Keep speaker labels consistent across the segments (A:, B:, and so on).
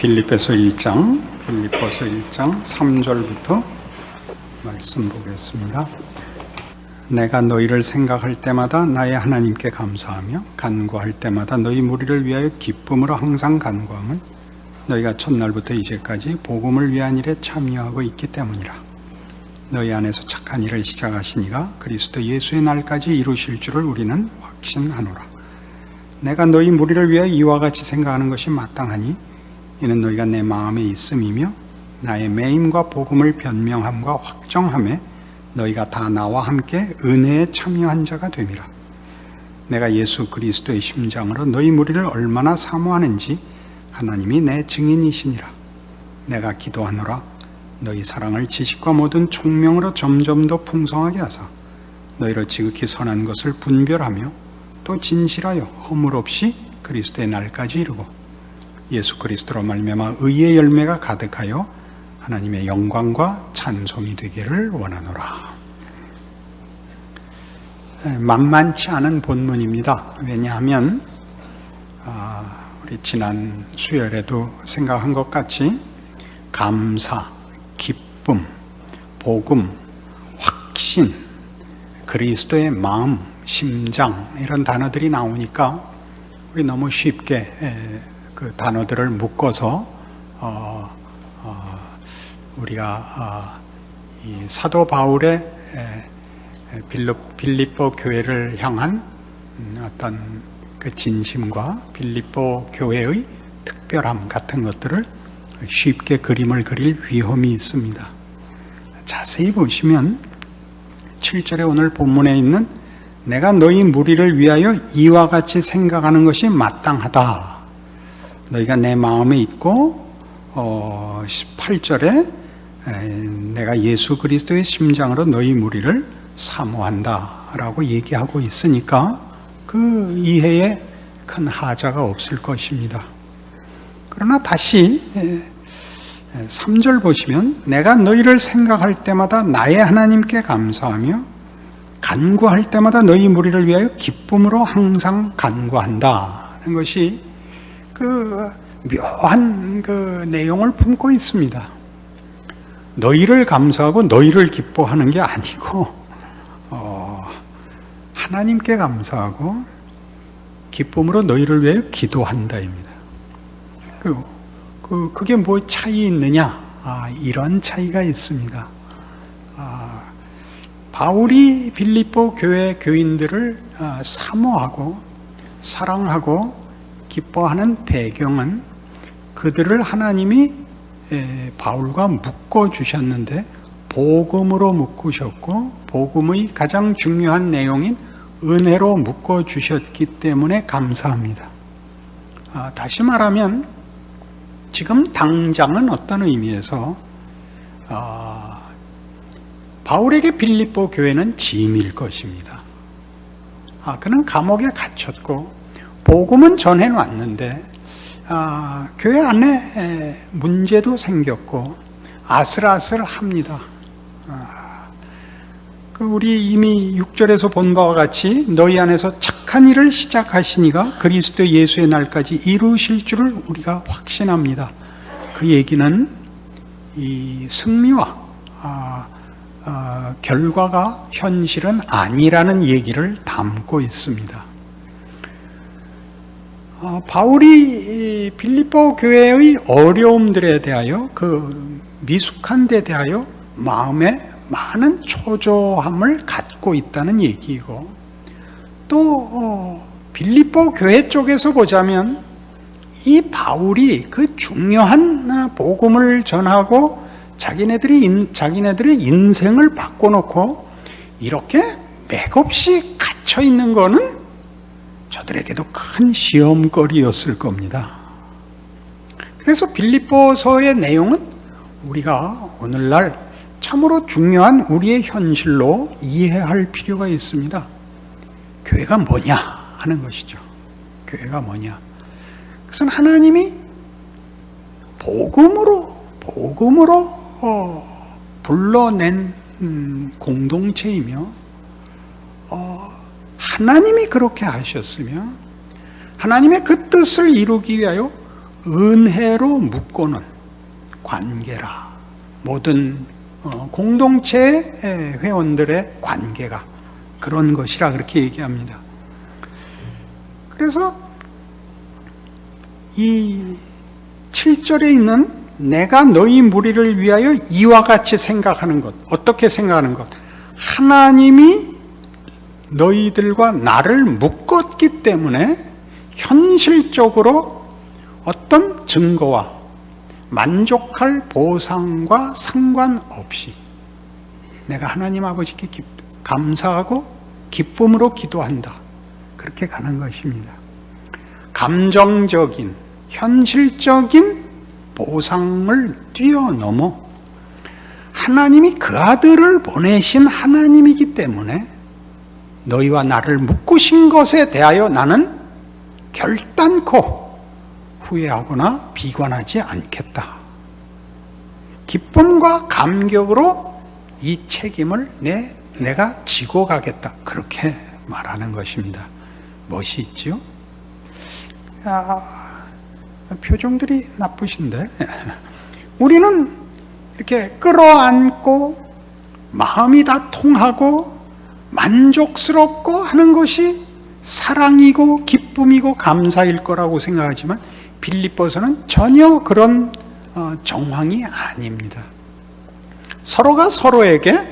A: 빌립보서 1장 3절부터 말씀 보겠습니다. 내가 너희를 생각할 때마다 나의 하나님께 감사하며 간구할 때마다 너희 무리를 위하여 기쁨으로 항상 간구함은 너희가 첫날부터 이제까지 복음을 위한 일에 참여하고 있기 때문이라. 너희 안에서 착한 일을 시작하시니가 그리스도 예수의 날까지 이루실 줄을 우리는 확신하노라. 내가 너희 무리를 위하여 이와 같이 생각하는 것이 마땅하니 이는 너희가 내 마음에 있음이며 나의 매임과 복음을 변명함과 확정함에 너희가 다 나와 함께 은혜에 참여한 자가 됨이라. 내가 예수 그리스도의 심장으로 너희 무리를 얼마나 사모하는지 하나님이 내 증인이시니라. 내가 기도하노라. 너희 사랑을 지식과 모든 총명으로 점점 더 풍성하게 하사 너희로 지극히 선한 것을 분별하며 또 진실하여 허물 없이 그리스도의 날까지 이루고 예수 그리스도로 말미암아 의의 열매가 가득하여 하나님의 영광과 찬송이 되기를 원하노라. 만만치 않은 본문입니다. 왜냐하면 우리 지난 수요일에도 생각한 것 같이 감사, 기쁨, 복음, 확신, 그리스도의 마음, 심장 이런 단어들이 나오니까 우리 너무 쉽게 그 단어들을 묶어서 우리가 이 사도 바울의 빌립보 교회를 향한 어떤 그 진심과 빌립보 교회의 특별함 같은 것들을 쉽게 그림을 그릴 위험이 있습니다. 자세히 보시면 7절에 오늘 본문에 있는 내가 너희 무리를 위하여 이와 같이 생각하는 것이 마땅하다. 너희가 내 마음에 있고 18절에 내가 예수 그리스도의 심장으로 너희 무리를 사모한다 라고 얘기하고 있으니까 그 이해에 큰 하자가 없을 것입니다. 그러나 다시 3절 보시면 내가 너희를 생각할 때마다 나의 하나님께 감사하며 간구할 때마다 너희 무리를 위하여 기쁨으로 항상 간구한다 하는 것이 그 묘한 그 내용을 품고 있습니다. 너희를 감사하고 너희를 기뻐하는 게 아니고 하나님께 감사하고 기쁨으로 너희를 위하여 기도한다입니다. 그게 뭐 차이 있느냐? 이런 차이가 있습니다. 바울이 빌립보 교회 교인들을 사모하고 사랑하고 기뻐하는 배경은 그들을 하나님이 바울과 묶어주셨는데 복음으로 묶으셨고 복음의 가장 중요한 내용인 은혜로 묶어주셨기 때문에 감사합니다. 다시 말하면 지금 당장은 어떤 의미에서 바울에게 빌립보 교회는 짐일 것입니다. 그는 감옥에 갇혔고 복음은 전해놨는데 교회 안에 문제도 생겼고 아슬아슬합니다. 우리 이미 6절에서 본 바와 같이 너희 안에서 착한 일을 시작하시니가 그리스도 예수의 날까지 이루실 줄을 우리가 확신합니다. 그 얘기는 이 승리와 결과가 현실은 아니라는 얘기를 담고 있습니다. 바울이 빌립보 교회의 어려움들에 대하여 그 미숙한 데 대하여 마음에 많은 초조함을 갖고 있다는 얘기이고 또 빌립보 교회 쪽에서 보자면 이 바울이 그 중요한 복음을 전하고 자기네들의 인생을 바꿔놓고 이렇게 맥없이 갇혀 있는 거는 저들에게도 큰 시험거리였을 겁니다. 그래서 빌립보서의 내용은 우리가 오늘날 참으로 중요한 우리의 현실로 이해할 필요가 있습니다. 교회가 뭐냐 하는 것이죠. 교회가 뭐냐? 그것은 하나님이 복음으로 불러낸 공동체이며 하나님이 그렇게 하셨으며 하나님의 그 뜻을 이루기 위하여 은혜로 묶고는 관계라. 모든 공동체 회원들의 관계가 그런 것이라 그렇게 얘기합니다. 그래서 이 7절에 있는 내가 너희 무리를 위하여 이와 같이 생각하는 것, 어떻게 생각하는 것? 하나님이 너희들과 나를 묶었기 때문에 현실적으로 어떤 증거와 만족할 보상과 상관없이 내가 하나님 아버지께 감사하고 기쁨으로 기도한다. 그렇게 가는 것입니다. 감정적인, 현실적인 보상을 뛰어넘어 하나님이 그 아들을 보내신 하나님이기 때문에 너희와 나를 묶으신 것에 대하여 나는 결단코 후회하거나 비관하지 않겠다. 기쁨과 감격으로 이 책임을 내가 지고 가겠다. 그렇게 말하는 것입니다. 멋이 있죠? 표정들이 나쁘신데 우리는 이렇게 끌어안고 마음이 다 통하고 만족스럽고 하는 것이 사랑이고 기쁨이고 감사일 거라고 생각하지만 빌립보서는 전혀 그런 정황이 아닙니다. 서로가 서로에게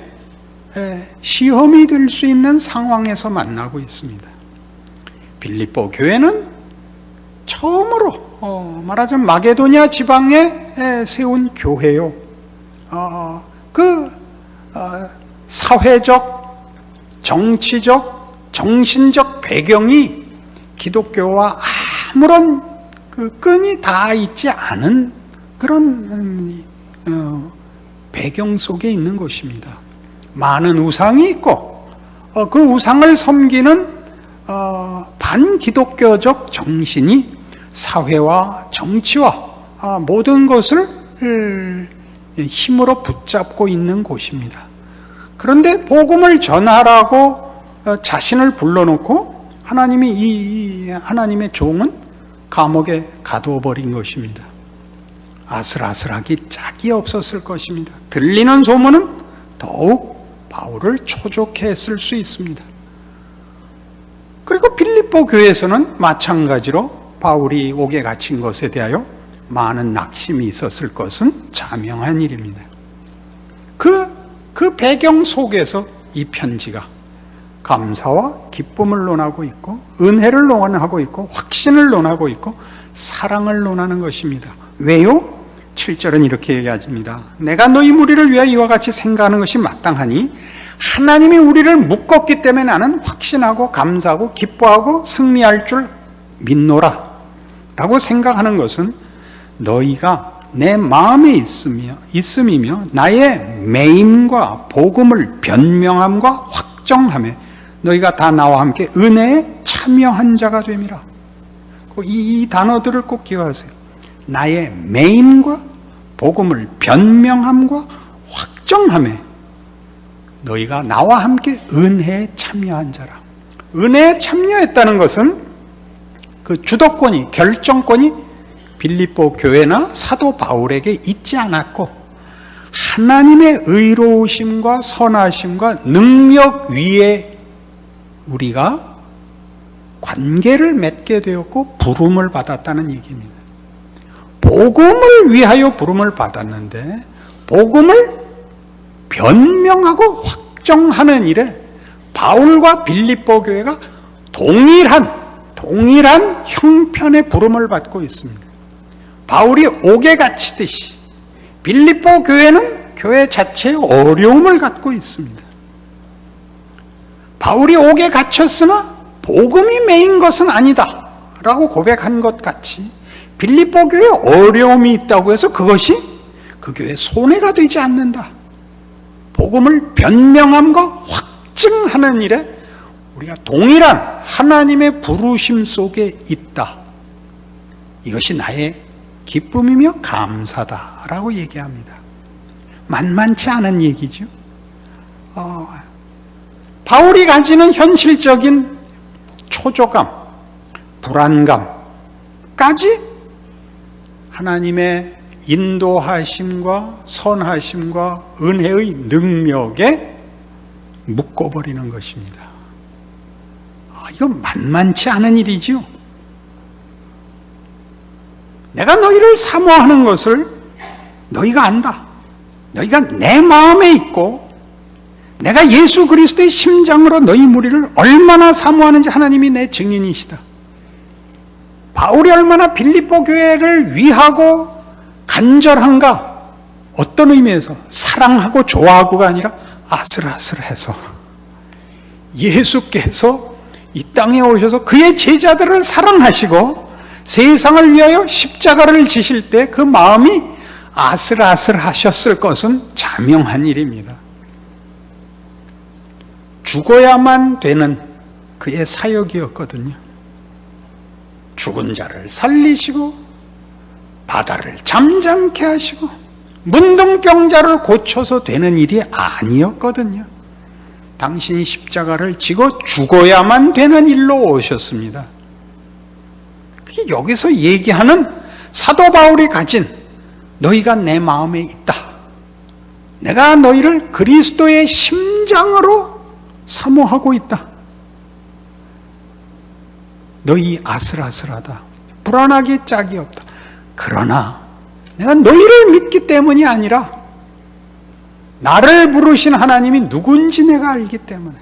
A: 시험이 될 수 있는 상황에서 만나고 있습니다. 빌립보 교회는 처음으로 말하자면 마게도니아 지방에 세운 교회요. 사회적, 정치적, 정신적 배경이 기독교와 아무런 끈이 닿아 있지 않은 그런 배경 속에 있는 것입니다. 많은 우상이 있고 그 우상을 섬기는 반기독교적 정신이 사회와 정치와 모든 것을 힘으로 붙잡고 있는 곳입니다. 그런데 복음을 전하라고 자신을 불러놓고 이 하나님의 종은 감옥에 가두어버린 것입니다. 아슬아슬하기 짝이 없었을 것입니다. 들리는 소문은 더욱 바울을 초조케 했을 수 있습니다. 그리고 빌립보 교회에서는 마찬가지로 바울이 옥에 갇힌 것에 대하여 많은 낙심이 있었을 것은 자명한 일입니다. 그 배경 속에서 이 편지가 감사와 기쁨을 논하고 있고 은혜를 논하고 있고 확신을 논하고 있고 사랑을 논하는 것입니다. 왜요? 7절은 이렇게 얘기합니다. 내가 너희 무리를 위하여 이와 같이 생각하는 것이 마땅하니 하나님이 우리를 묶었기 때문에 나는 확신하고 감사하고 기뻐하고 승리할 줄 믿노라 라고 생각하는 것은 너희가 내 마음에 있음이며 나의 매임과 복음을 변명함과 확정함에 너희가 다 나와 함께 은혜에 참여한 자가 됨이라. 이 단어들을 꼭 기억하세요. 나의 매임과 복음을 변명함과 확정함에 너희가 나와 함께 은혜에 참여한 자라. 은혜에 참여했다는 것은 그 주도권이, 결정권이 빌립보 교회나 사도 바울에게 있지 않았고 하나님의 의로우심과 선하심과 능력 위에 우리가 관계를 맺게 되었고 부름을 받았다는 얘기입니다. 복음을 위하여 부름을 받았는데 복음을 변명하고 확정하는 일에 바울과 빌립보 교회가 동일한 형편의 부름을 받고 있습니다. 바울이 옥에 갇히듯이 빌립보 교회는 교회 자체의 어려움을 갖고 있습니다. 바울이 옥에 갇혔으나 복음이 메인 것은 아니다 라고 고백한 것 같이 빌립보 교회에 어려움이 있다고 해서 그것이 그 교회의 손해가 되지 않는다. 복음을 변명함과 확증하는 일에 우리가 동일한 하나님의 부르심 속에 있다. 이것이 나의 기쁨이며 감사다라고 얘기합니다. 만만치 않은 얘기죠. 바울이 가지는 현실적인 초조감, 불안감까지 하나님의 인도하심과 선하심과 은혜의 능력에 묶어버리는 것입니다. 이건 만만치 않은 일이지요. 내가 너희를 사모하는 것을 너희가 안다. 너희가 내 마음에 있고 내가 예수 그리스도의 심장으로 너희 무리를 얼마나 사모하는지 하나님이 내 증인이시다. 바울이 얼마나 빌립보 교회를 위하고 간절한가? 어떤 의미에서 사랑하고 좋아하고가 아니라 아슬아슬해서 예수께서 이 땅에 오셔서 그의 제자들을 사랑하시고 세상을 위하여 십자가를 지실 때 그 마음이 아슬아슬하셨을 것은 자명한 일입니다. 죽어야만 되는 그의 사역이었거든요. 죽은 자를 살리시고 바다를 잠잠케 하시고 문둥병자를 고쳐서 되는 일이 아니었거든요. 당신이 십자가를 지고 죽어야만 되는 일로 오셨습니다. 그게 여기서 얘기하는 사도 바울이 가진 너희가 내 마음에 있다. 내가 너희를 그리스도의 심장으로 사모하고 있다. 너희 아슬아슬하다. 불안하기 짝이 없다. 그러나 내가 너희를 믿기 때문이 아니라 나를 부르신 하나님이 누군지 내가 알기 때문에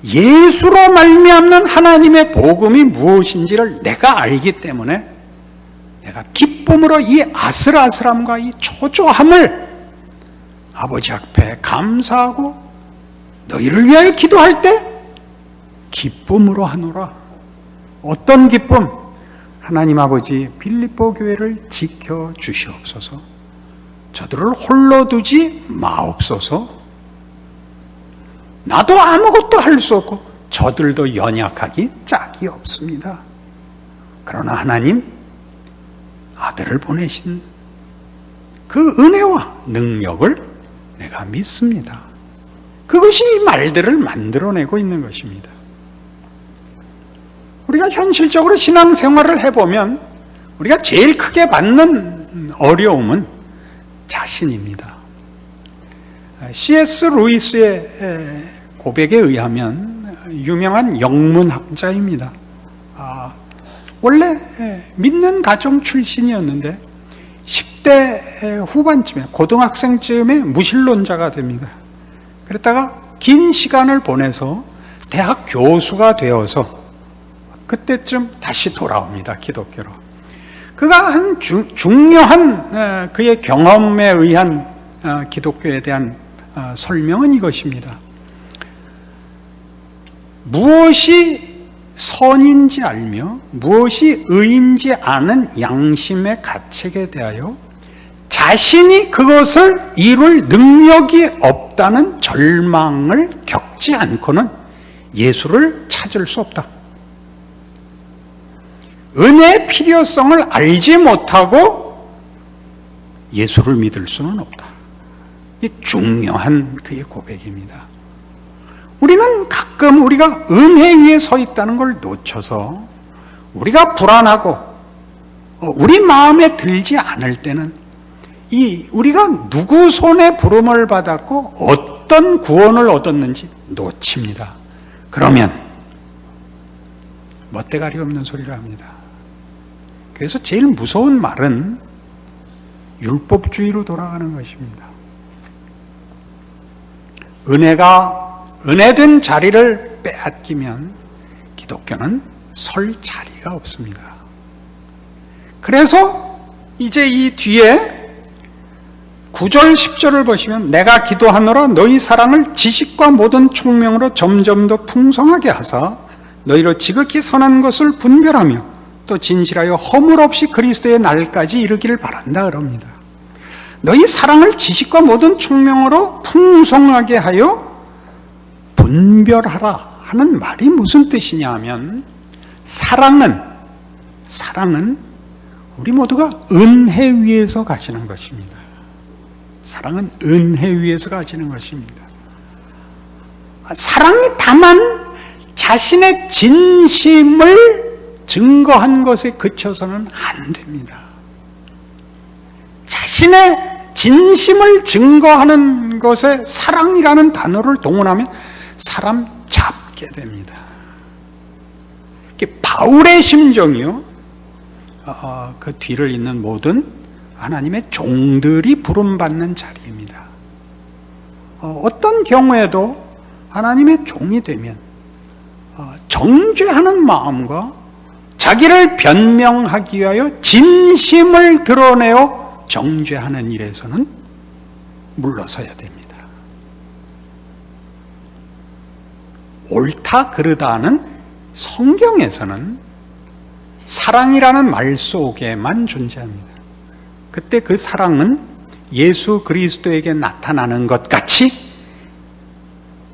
A: 예수로 말미암는 하나님의 복음이 무엇인지를 내가 알기 때문에 내가 기쁨으로 이 아슬아슬함과 이 초조함을 아버지 앞에 감사하고 너희를 위하여 기도할 때 기쁨으로 하노라. 어떤 기쁨? 하나님 아버지 빌립보 교회를 지켜주시옵소서. 저들을 홀로 두지 마옵소서. 나도 아무것도 할 수 없고 저들도 연약하기 짝이 없습니다. 그러나 하나님 아들을 보내신 그 은혜와 능력을 내가 믿습니다. 그것이 이 말들을 만들어내고 있는 것입니다. 우리가 현실적으로 신앙생활을 해보면 우리가 제일 크게 받는 어려움은 자신입니다. C.S. 루이스의 고백에 의하면 유명한 영문학자입니다. 원래 믿는 가정 출신이었는데 10대 후반쯤에 고등학생쯤에 무신론자가 됩니다. 그랬다가 긴 시간을 보내서 대학 교수가 되어서 그때쯤 다시 돌아옵니다. 기독교로. 그가 한 중요한 그의 경험에 의한 기독교에 대한 설명은 이것입니다. 무엇이 선인지 알며 무엇이 의인지 아는 양심의 가책에 대하여 자신이 그것을 이룰 능력이 없다는 절망을 겪지 않고는 예수를 찾을 수 없다. 은혜의 필요성을 알지 못하고 예수를 믿을 수는 없다. 이 중요한 그의 고백입니다. 우리는 가끔 우리가 은혜 위에 서 있다는 걸 놓쳐서 우리가 불안하고 우리 마음에 들지 않을 때는 우리가 누구 손에 부름을 받았고 어떤 구원을 얻었는지 놓칩니다. 그러면 멋대가리 없는 소리를 합니다. 그래서 제일 무서운 말은 율법주의로 돌아가는 것입니다. 은혜된 자리를 빼앗기면 기독교는 설 자리가 없습니다. 그래서 이제 이 뒤에 9절 10절을 보시면 내가 기도하노라 너희 사랑을 지식과 모든 총명으로 점점 더 풍성하게 하사 너희로 지극히 선한 것을 분별하며 또 진실하여 허물 없이 그리스도의 날까지 이르기를 바란다 그럽니다. 너희 사랑을 지식과 모든 총명으로 풍성하게 하여 분별하라 하는 말이 무슨 뜻이냐 하면 사랑은 우리 모두가 은혜 위에서 가지는 것입니다. 사랑은 은혜 위에서 가지는 것입니다. 사랑이 다만 자신의 진심을 증거한 것에 그쳐서는 안 됩니다. 자신의 진심을 증거하는 것에 사랑이라는 단어를 동원하면 사람 잡게 됩니다. 바울의 심정이요, 그 뒤를 잇는 모든 하나님의 종들이 부름받는 자리입니다. 어떤 경우에도 하나님의 종이 되면 정죄하는 마음과 자기를 변명하기 위하여 진심을 드러내어 정죄하는 일에서는 물러서야 됩니다. 옳다 그르다는 성경에서는 사랑이라는 말 속에만 존재합니다. 그때 그 사랑은 예수 그리스도에게 나타나는 것 같이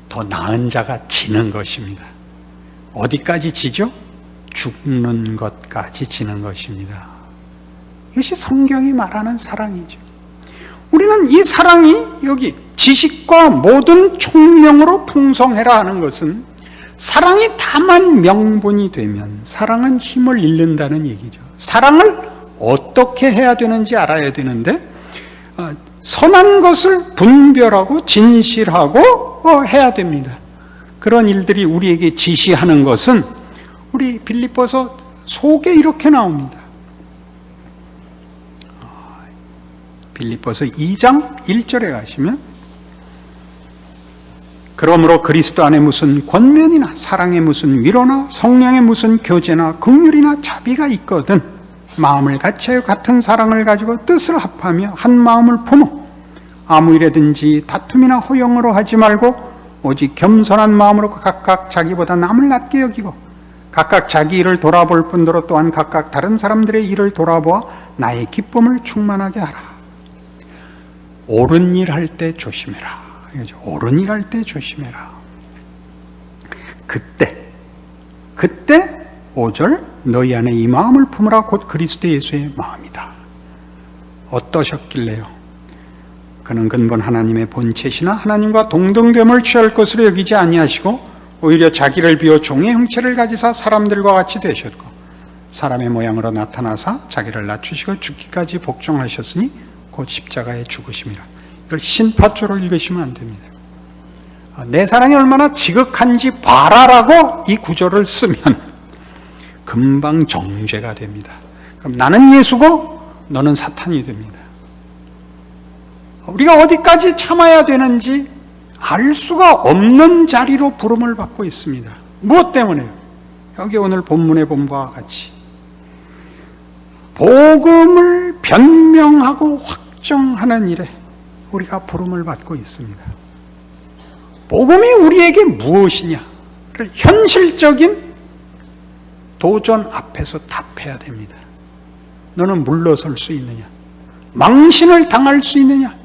A: 더 나은 자가 지는 것입니다. 어디까지 지죠? 죽는 것까지 지는 것입니다. 이것이 성경이 말하는 사랑이죠. 우리는 이 사랑이 여기 지식과 모든 총명으로 풍성해라 하는 것은 사랑이 다만 명분이 되면 사랑은 힘을 잃는다는 얘기죠. 사랑을 어떻게 해야 되는지 알아야 되는데 선한 것을 분별하고 진실하고 해야 됩니다. 그런 일들이 우리에게 지시하는 것은 우리 빌립보서 속에 이렇게 나옵니다. 빌립보서 2장 1절에 가시면 그러므로 그리스도 안에 무슨 권면이나 사랑에 무슨 위로나 성령에 무슨 교제나 긍휼이나 자비가 있거든 마음을 같이하여 같은 사랑을 가지고 뜻을 합하며 한 마음을 품어 아무 일에든지 다툼이나 허영으로 하지 말고 오직 겸손한 마음으로 각각 자기보다 남을 낮게 여기고 각각 자기 일을 돌아볼 뿐더러 또한 각각 다른 사람들의 일을 돌아보아 나의 기쁨을 충만하게 하라. 옳은 일 할 때 조심해라. 옳은 일 할 때 조심해라. 그때 5절 너희 안에 이 마음을 품으라 곧 그리스도 예수의 마음이다. 어떠셨길래요? 그는 근본 하나님의 본체시나 하나님과 동등됨을 취할 것으로 여기지 아니하시고 오히려 자기를 비워 종의 형체를 가지사 사람들과 같이 되셨고 사람의 모양으로 나타나사 자기를 낮추시고 죽기까지 복종하셨으니 곧 십자가에 죽으심이라. 이걸 신파조로 읽으시면 안 됩니다. 내 사랑이 얼마나 지극한지 봐라라고 이 구절을 쓰면 금방 정죄가 됩니다. 그럼 나는 예수고 너는 사탄이 됩니다. 우리가 어디까지 참아야 되는지 알 수가 없는 자리로 부름을 받고 있습니다. 무엇 때문에요? 여기 오늘 본문에 본 바와 같이 복음을 변명하고 확정하는 일에 우리가 부름을 받고 있습니다. 복음이 우리에게 무엇이냐? 현실적인 도전 앞에서 답해야 됩니다. 너는 물러설 수 있느냐? 망신을 당할 수 있느냐?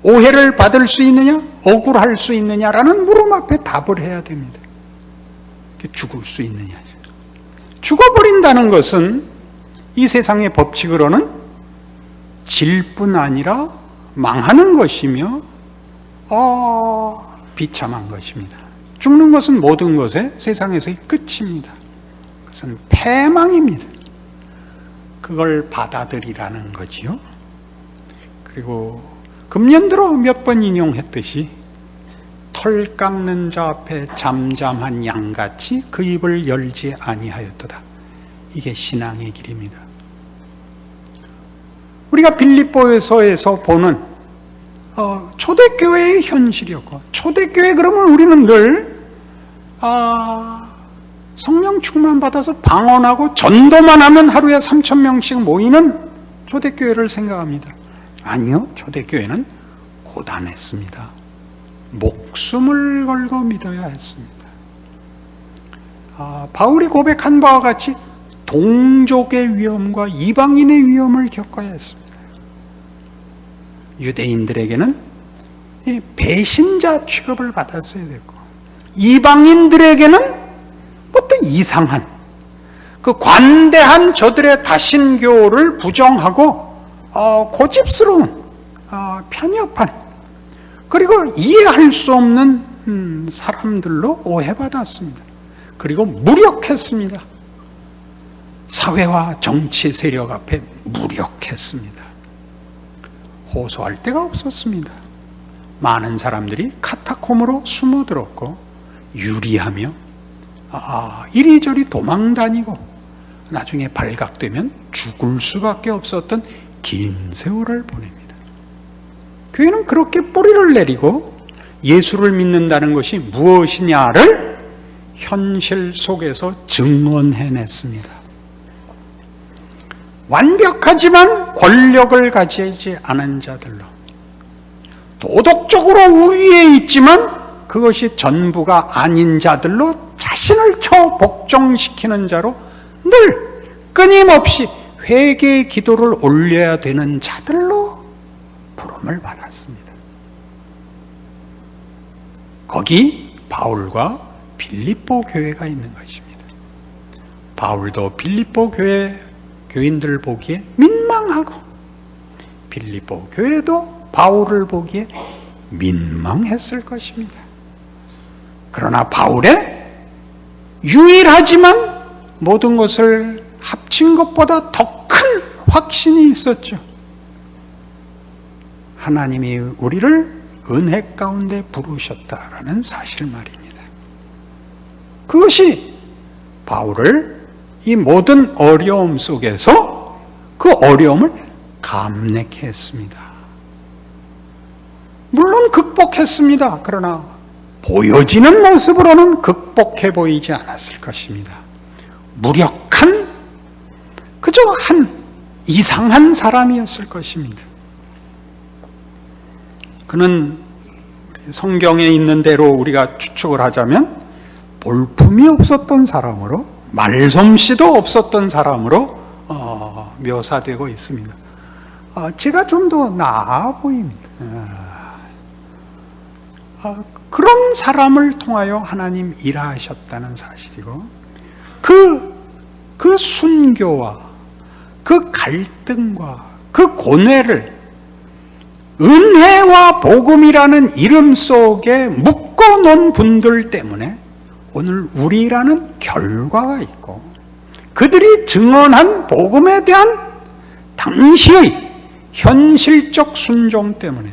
A: 오해를 받을 수 있느냐? 억울할 수 있느냐라는 물음 앞에 답을 해야 됩니다. 죽을 수 있느냐? 죽어버린다는 것은 이 세상의 법칙으로는 질 뿐 아니라 망하는 것이며 비참한 것입니다. 죽는 것은 모든 것의 세상에서의 끝입니다. 그것은 패망입니다. 그걸 받아들이라는 거지요. 그리고 금년 들어 몇 번 인용했듯이 털 깎는 자 앞에 잠잠한 양같이 그 입을 열지 아니하였도다. 이게 신앙의 길입니다. 우리가 빌립보서에서 보는 초대교회의 현실이었고, 초대교회 그러면 우리는 늘 성령 충만 받아서 방언하고 전도만 하면 하루에 3,000명씩 모이는 초대교회를 생각합니다. 아니요, 초대교회는 고단했습니다. 목숨을 걸고 믿어야 했습니다. 바울이 고백한 바와 같이 동족의 위험과 이방인의 위험을 겪어야 했습니다. 유대인들에게는 배신자 취급을 받았어야 됐고, 이방인들에게는 뭐 또 이상한 그 관대한 저들의 다신교를 부정하고 고집스러운 편협한 그리고 이해할 수 없는 사람들로 오해받았습니다. 그리고 무력했습니다. 사회와 정치 세력 앞에 무력했습니다. 호소할 데가 없었습니다. 많은 사람들이 카타콤으로 숨어들었고 유리하며 이리저리 도망다니고 나중에 발각되면 죽을 수밖에 없었던 긴 세월을 보냅니다. 교회는 그렇게 뿌리를 내리고 예수를 믿는다는 것이 무엇이냐를 현실 속에서 증언해냈습니다. 완벽하지만 권력을 가지지 않은 자들로, 도덕적으로 우위에 있지만 그것이 전부가 아닌 자들로 자신을 초복종시키는 자로 늘 끊임없이 회개의 기도를 올려야 되는 자들로 부름을 받았습니다. 거기 바울과 빌립보 교회가 있는 것입니다. 바울도 빌립보 교회 교인들 보기에 민망하고 빌립보 교회도 바울을 보기에 민망했을 것입니다. 그러나 바울의 유일하지만 모든 것을 합친 것보다 더 큰 확신이 있었죠. 하나님이 우리를 은혜 가운데 부르셨다라는 사실 말입니다. 그것이 바울을 이 모든 어려움 속에서 그 어려움을 감내케 했습니다. 물론 극복했습니다. 그러나 보여지는 모습으로는 극복해 보이지 않았을 것입니다. 무력한, 그저 한 이상한 사람이었을 것입니다. 그는 성경에 있는 대로 우리가 추측을 하자면 볼품이 없었던 사람으로, 말솜씨도 없었던 사람으로 묘사되고 있습니다. 제가 좀 더 나아 보입니다. 그런 사람을 통하여 하나님 일하셨다는 사실이고, 그 순교와 그 갈등과 그 고뇌를 은혜와 복음이라는 이름 속에 묶어놓은 분들 때문에 오늘 우리라는 결과가 있고, 그들이 증언한 복음에 대한 당시의 현실적 순종 때문에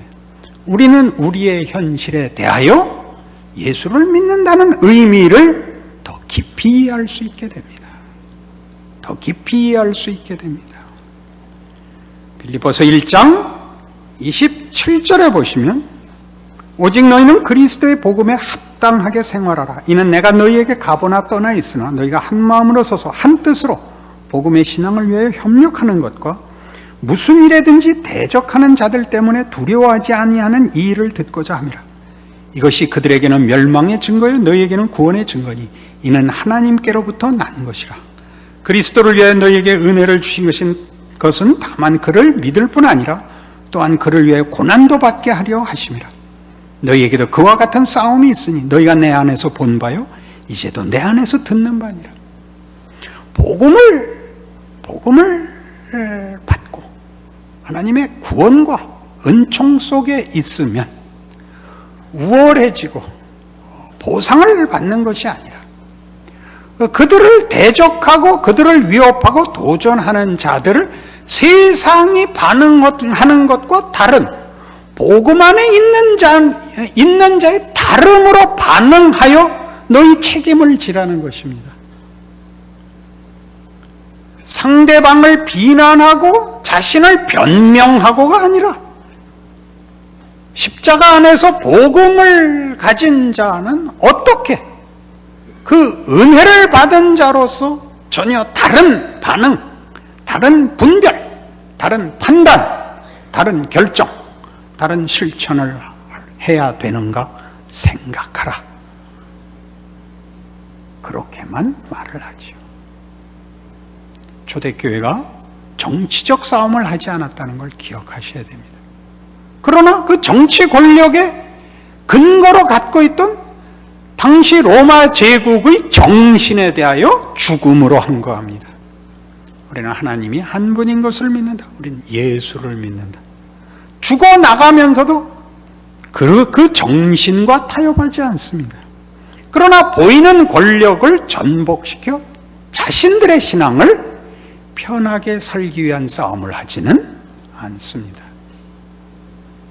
A: 우리는 우리의 현실에 대하여 예수를 믿는다는 의미를 더 깊이 이해할 수 있게 됩니다. 더 깊이 이해할 수 있게 됩니다. 빌립보서 1장 27절에 보시면, 오직 너희는 그리스도의 복음에 합당하게 생활하라. 이는 내가 너희에게 가보나 떠나 있으나 너희가 한 마음으로 서서 한 뜻으로 복음의 신앙을 위하여 협력하는 것과 무슨 일에든지 대적하는 자들 때문에 두려워하지 아니하는 이 일을 듣고자 함이라. 이것이 그들에게는 멸망의 증거요 너희에게는 구원의 증거니 이는 하나님께로부터 난 것이라. 그리스도를 위하여 너희에게 은혜를 주신 것은 다만 그를 믿을 뿐 아니라 또한 그를 위하여 고난도 받게 하려 하심이라. 너희에게도 그와 같은 싸움이 있으니 너희가 내 안에서 본 바요 이제도 내 안에서 듣는 바니라. 복음을 받고 하나님의 구원과 은총 속에 있으면 우월해지고 보상을 받는 것이 아니라 그들을 대적하고 그들을 위협하고 도전하는 자들을 세상이 반응하는 것과 다른 복음 안에 있는 자의 다름으로 반응하여 너희 책임을 지라는 것입니다. 상대방을 비난하고 자신을 변명하고가 아니라 십자가 안에서 복음을 가진 자는 어떻게 그 은혜를 받은 자로서 전혀 다른 반응, 다른 분별, 다른 판단, 다른 결정, 다른 실천을 해야 되는가 생각하라. 그렇게만 말을 하죠. 초대교회가 정치적 싸움을 하지 않았다는 걸 기억하셔야 됩니다. 그러나 그 정치 권력의 근거로 갖고 있던 당시 로마 제국의 정신에 대하여 죽음으로 항거합니다. 우리는 하나님이 한 분인 것을 믿는다. 우리는 예수를 믿는다. 죽어나가면서도 그 정신과 타협하지 않습니다. 그러나 보이는 권력을 전복시켜 자신들의 신앙을 편하게 살기 위한 싸움을 하지는 않습니다.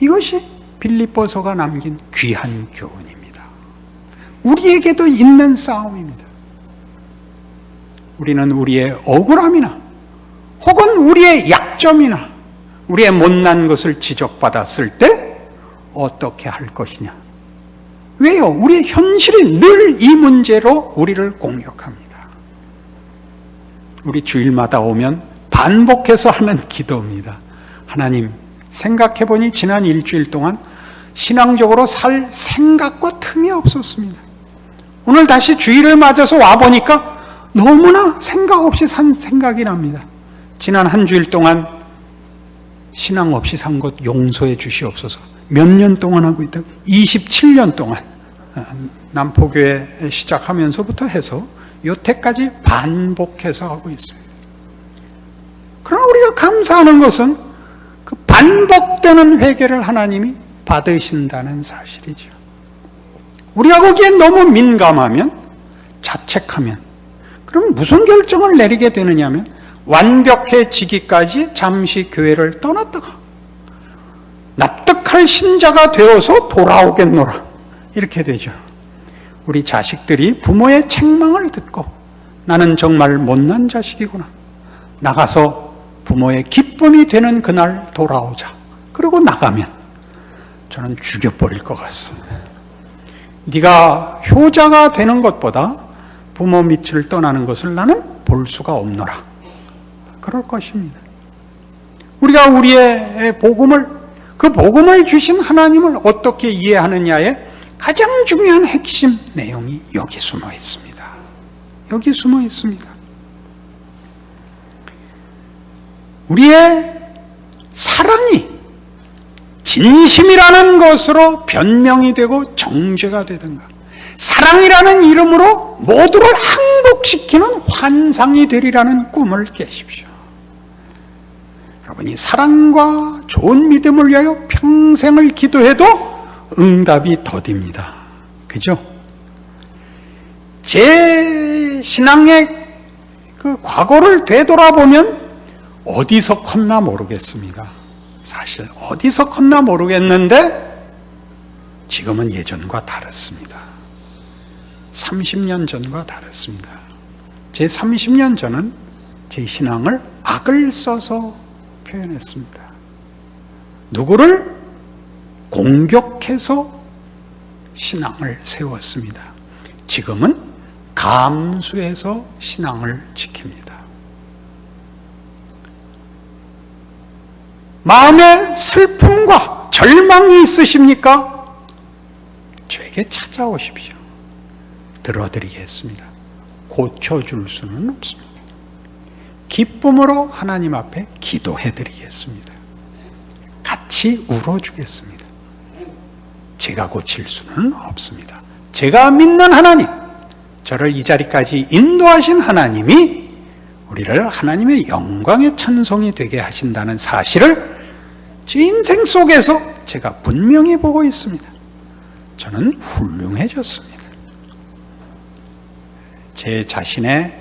A: 이것이 빌립보서가 남긴 귀한 교훈입니다. 우리에게도 있는 싸움입니다. 우리는 우리의 억울함이나 혹은 우리의 약점이나 우리의 못난 것을 지적받았을 때 어떻게 할 것이냐. 왜요? 우리의 현실이 늘 이 문제로 우리를 공격합니다. 우리 주일마다 오면 반복해서 하는 기도입니다. 하나님, 생각해보니 지난 일주일 동안 신앙적으로 살 생각과 틈이 없었습니다. 오늘 다시 주일을 맞아서 와보니까 너무나 생각 없이 산 생각이 납니다. 지난 한 주일 동안 신앙 없이 산 것 용서해 주시옵소서. 몇 년 동안 하고 있다? 27년 동안 남포교회 시작하면서부터 해서 여태까지 반복해서 하고 있습니다. 그러나 우리가 감사하는 것은 그 반복되는 회개를 하나님이 받으신다는 사실이죠. 우리가 거기에 너무 민감하면, 자책하면, 그럼 무슨 결정을 내리게 되느냐면 완벽해지기까지 잠시 교회를 떠났다가 납득할 신자가 되어서 돌아오겠노라, 이렇게 되죠. 우리 자식들이 부모의 책망을 듣고 나는 정말 못난 자식이구나, 나가서 부모의 기쁨이 되는 그날 돌아오자, 그러고 나가면 저는 죽여버릴 것 같습니다. 네가 효자가 되는 것보다 부모 밑을 떠나는 것을 나는 볼 수가 없노라, 그럴 것입니다. 우리가 우리의 그 복음을 주신 하나님을 어떻게 이해하느냐에 가장 중요한 핵심 내용이 여기 숨어 있습니다. 여기 숨어 있습니다. 우리의 사랑이 진심이라는 것으로 변명이 되고 정죄가 되든가, 사랑이라는 이름으로 모두를 항복시키는 환상이 되리라는 꿈을 깨십시오. 여러분이 사랑과 좋은 믿음을 위하여 평생을 기도해도 응답이 더딥니다. 그죠? 제 신앙의 그 과거를 되돌아보면 어디서 컸나 모르겠습니다. 사실 어디서 컸나 모르겠는데 지금은 예전과 다릅니다. 30년 전과 다릅니다. 제 30년 전은 제 신앙을 악을 써서 표현했습니다. 누구를 공격해서 신앙을 세웠습니다. 지금은 감수해서 신앙을 지킵니다. 마음에 슬픔과 절망이 있으십니까? 저에게 찾아오십시오. 들어드리겠습니다. 고쳐줄 수는 없습니다. 기쁨으로 하나님 앞에 기도해드리겠습니다. 같이 울어주겠습니다. 제가 고칠 수는 없습니다. 제가 믿는 하나님, 저를 이 자리까지 인도하신 하나님이 우리를 하나님의 영광의 찬송이 되게 하신다는 사실을 제 인생 속에서 제가 분명히 보고 있습니다. 저는 훌륭해졌습니다. 제 자신의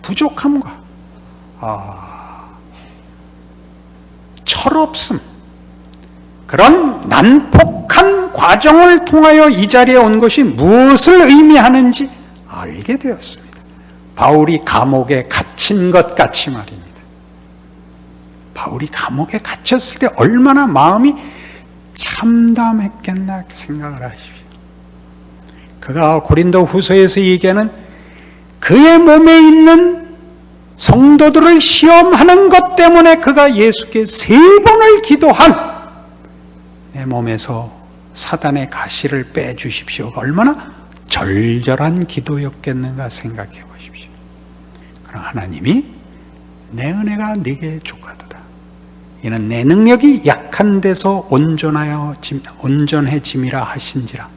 A: 부족함과 철없음, 그런 난폭한 과정을 통하여 이 자리에 온 것이 무엇을 의미하는지 알게 되었습니다. 바울이 감옥에 갇힌 것 같이 말입니다. 바울이 감옥에 갇혔을 때 얼마나 마음이 참담했겠나 생각을 하십시오. 그가 고린도 후서에서 얘기하는 그의 몸에 있는 성도들을 시험하는 것 때문에 그가 예수께 3번을 기도한 내 몸에서 사단의 가시를 빼주십시오. 얼마나 절절한 기도였겠는가 생각해 보십시오. 그러나 하나님이 내 은혜가 네게 족하도다. 이는 내 능력이 약한 데서 온전해짐이라 하신지라.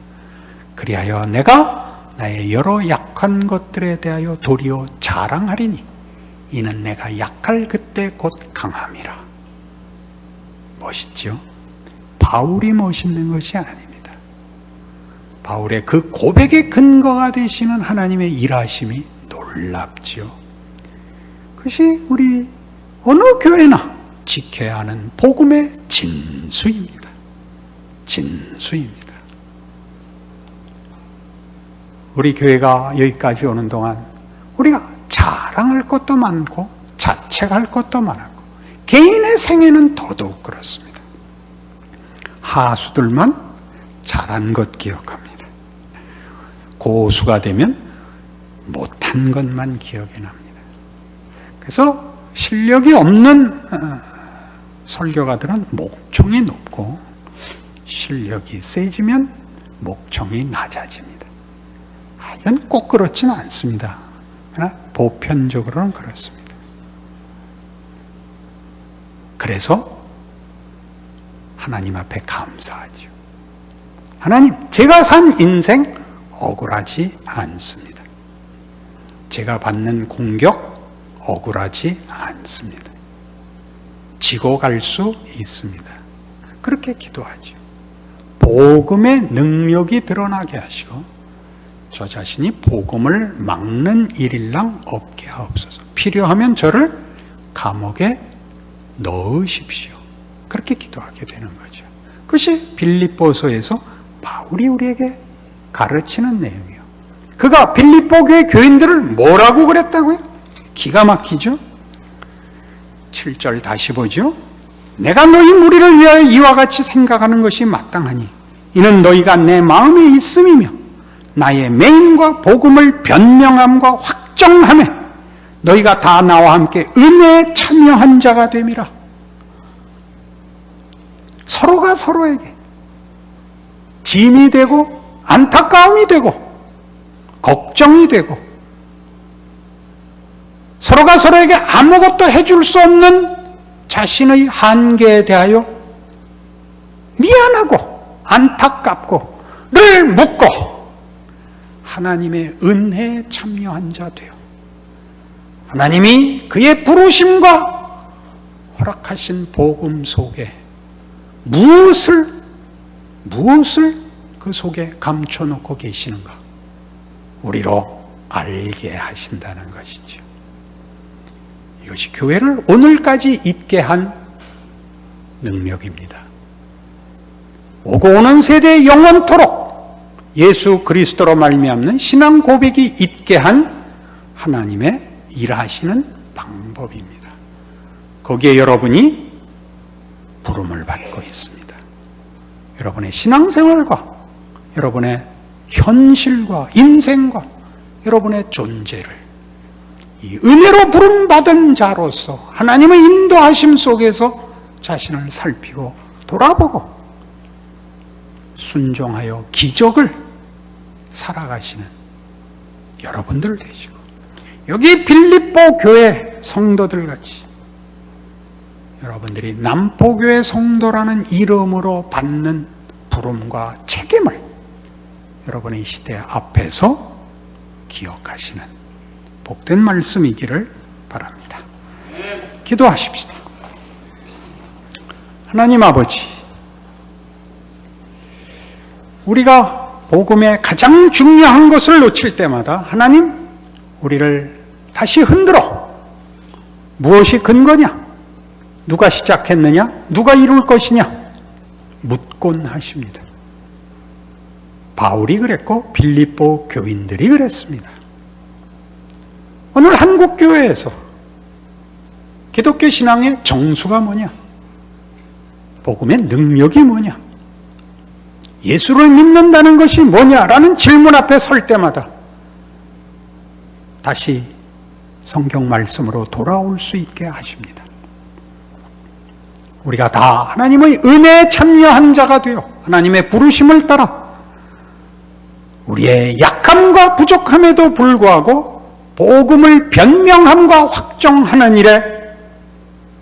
A: 그리하여 내가 나의 여러 약한 것들에 대하여 도리어 자랑하리니 이는 내가 약할 그때 곧 강함이라. 멋있죠? 바울이 멋있는 것이 아닙니다. 바울의 그 고백의 근거가 되시는 하나님의 일하심이 놀랍지요. 그것이 우리 어느 교회나 지켜야 하는 복음의 진수입니다. 진수입니다. 우리 교회가 여기까지 오는 동안 우리가 자랑할 것도 많고 자책할 것도 많았고 개인의 생애는 더더욱 그렇습니다. 하수들만 잘한 것 기억합니다. 고수가 되면 못한 것만 기억이 납니다. 그래서 실력이 없는 설교가들은 목청이 높고 실력이 세지면 목청이 낮아집니다. 이건 꼭 그렇지는 않습니다. 그러나 보편적으로는 그렇습니다. 그래서 하나님 앞에 감사하죠. 하나님, 제가 산 인생 억울하지 않습니다. 제가 받는 공격 억울하지 않습니다. 지고 갈 수 있습니다. 그렇게 기도하죠. 복음의 능력이 드러나게 하시고 저 자신이 복음을 막는 일일랑 없게 하옵소서. 필요하면 저를 감옥에 넣으십시오. 그렇게 기도하게 되는 거죠. 그것이 빌립보서에서 바울이 우리에게 가르치는 내용이에요. 그가 빌립보 교회 교인들을 뭐라고 그랬다고요? 기가 막히죠? 7절 다시 보죠. 내가 너희 무리를 위하여 이와 같이 생각하는 것이 마땅하니 이는 너희가 내 마음에 있음이며 나의 맹인과 복음을 변명함과 확정함에 너희가 다 나와 함께 은혜에 참여한 자가 됨이라. 서로가 서로에게 짐이 되고 안타까움이 되고 걱정이 되고 서로가 서로에게 아무것도 해줄 수 없는 자신의 한계에 대하여 미안하고 안타깝고 늘 묻고 하나님의 은혜에 참여한 자 되어 하나님이 그의 부르심과 허락하신 복음 속에 무엇을 그 속에 감춰놓고 계시는가 우리로 알게 하신다는 것이죠. 이것이 교회를 오늘까지 있게 한 능력입니다. 오고 오는 세대에 영원토록 예수 그리스도로 말미암는 신앙 고백이 있게 한 하나님의 일하시는 방법입니다. 거기에 여러분이 부름을 받고 있습니다. 여러분의 신앙생활과 여러분의 현실과 인생과 여러분의 존재를 이 은혜로 부름받은 자로서 하나님의 인도하심 속에서 자신을 살피고 돌아보고 순종하여 기적을 살아가시는 여러분들 되시고 여기 빌립보 교회 성도들 같이 여러분들이 남포교회 성도라는 이름으로 받는 부름과 책임을 여러분의 시대 앞에서 기억하시는 복된 말씀이기를 바랍니다. 기도하십시다. 하나님 아버지, 우리가 복음의 가장 중요한 것을 놓칠 때마다 하나님, 우리를 다시 흔들어 무엇이 근거냐? 누가 시작했느냐? 누가 이룰 것이냐? 묻곤 하십니다. 바울이 그랬고 빌립보 교인들이 그랬습니다. 오늘 한국교회에서 기독교 신앙의 정수가 뭐냐? 복음의 능력이 뭐냐? 예수를 믿는다는 것이 뭐냐라는 질문 앞에 설 때마다 다시 성경 말씀으로 돌아올 수 있게 하십니다. 우리가 다 하나님의 은혜에 참여한 자가 되어 하나님의 부르심을 따라 우리의 약함과 부족함에도 불구하고 복음을 변명함과 확정하는 일에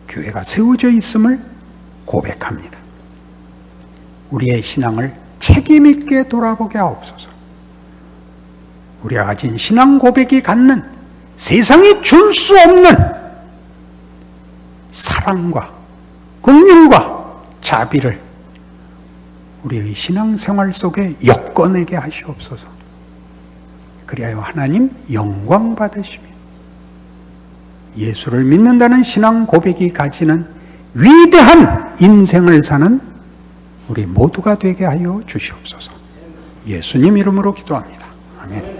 A: 교회가 세워져 있음을 고백합니다. 우리의 신앙을 책임 있게 돌아보게 하옵소서. 우리가 가진 신앙 고백이 갖는 세상이 줄 수 없는 사랑과 긍휼과 자비를 우리의 신앙생활 속에 엮어내게 하시옵소서. 그리하여 하나님 영광 받으시며 예수를 믿는다는 신앙 고백이 가지는 위대한 인생을 사는 우리 모두가 되게 하여 주시옵소서. 예수님 이름으로 기도합니다. 아멘.